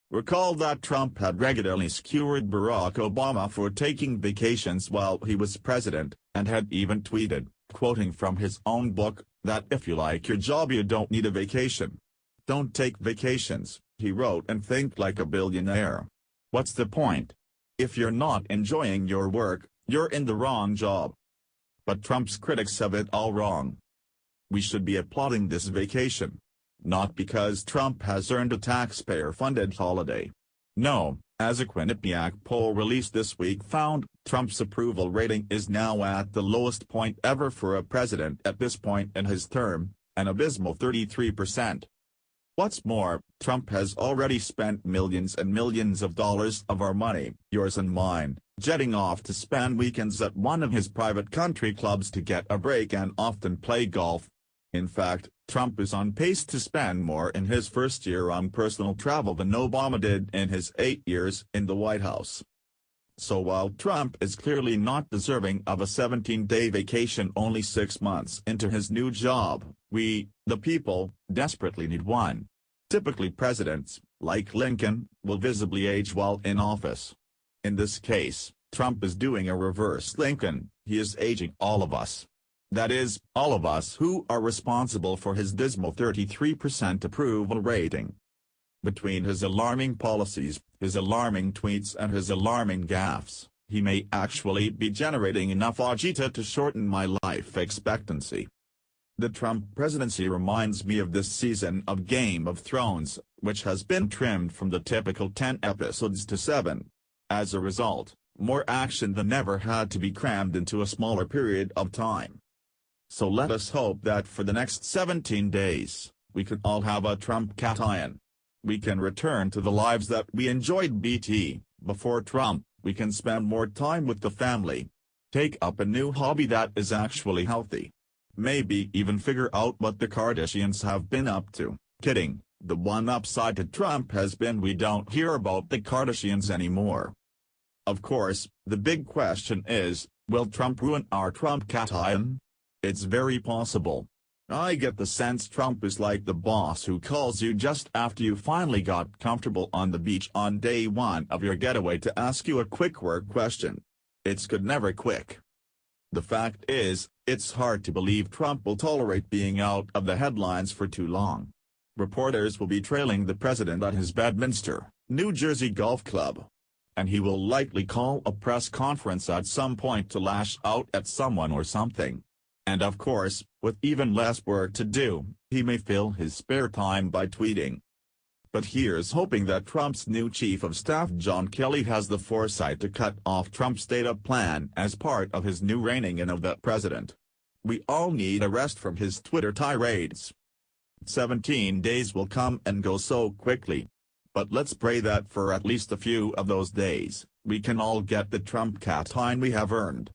Recall that Trump had regularly skewered Barack Obama for taking vacations while he was president, and had even tweeted, quoting from his own book, that if you like your job you don't need a vacation. Don't take vacations, he wrote, and think like a billionaire. What's the point? If you're not enjoying your work, you're in the wrong job. But Trump's critics have it all wrong. We should be applauding this vacation. Not because Trump has earned a taxpayer-funded holiday. No, as a Quinnipiac poll released this week found, Trump's approval rating is now at the lowest point ever for a president at this point in his term, an abysmal 33%. What's more, Trump has already spent millions and millions of dollars of our money, yours and mine, jetting off to spend weekends at one of his private country clubs to get a break and often play golf. In fact, Trump is on pace to spend more in his first year on personal travel than Obama did in his 8 years in the White House. So while Trump is clearly not deserving of a 17-day vacation only 6 months into his new job, we, the people, desperately need one. Typically presidents, like Lincoln, will visibly age while in office. In this case, Trump is doing a reverse Lincoln, he is aging all of us. That is, all of us who are responsible for his dismal 33% approval rating. Between his alarming policies, his alarming tweets and his alarming gaffes, he may actually be generating enough agita to shorten my life expectancy. The Trump presidency reminds me of this season of Game of Thrones, which has been trimmed from the typical 10 episodes to 7. As a result, more action than ever had to be crammed into a smaller period of time. So let us hope that for the next 17 days, we can all have a Trump cation. We can return to the lives that we enjoyed before Trump, we can spend more time with the family. Take up a new hobby that is actually healthy. Maybe even figure out what the Kardashians have been up to. Kidding, the one upside to Trump has been we don't hear about the Kardashians anymore. Of course, the big question is, will Trump ruin our Trump cation? It's very possible. I get the sense Trump is like the boss who calls you just after you finally got comfortable on the beach on day one of your getaway to ask you a quick work question. It's good never quick. The fact is, it's hard to believe Trump will tolerate being out of the headlines for too long. Reporters will be trailing the president at his Bedminster, New Jersey golf club. And he will likely call a press conference at some point to lash out at someone or something. And of course, with even less work to do, he may fill his spare time by tweeting. But here's hoping that Trump's new chief of staff John Kelly has the foresight to cut off Trump's data plan as part of his new reigning in of that president. We all need a rest from his Twitter tirades. 17 days will come and go so quickly. But let's pray that for at least a few of those days, we can all get the Trump cation we have earned.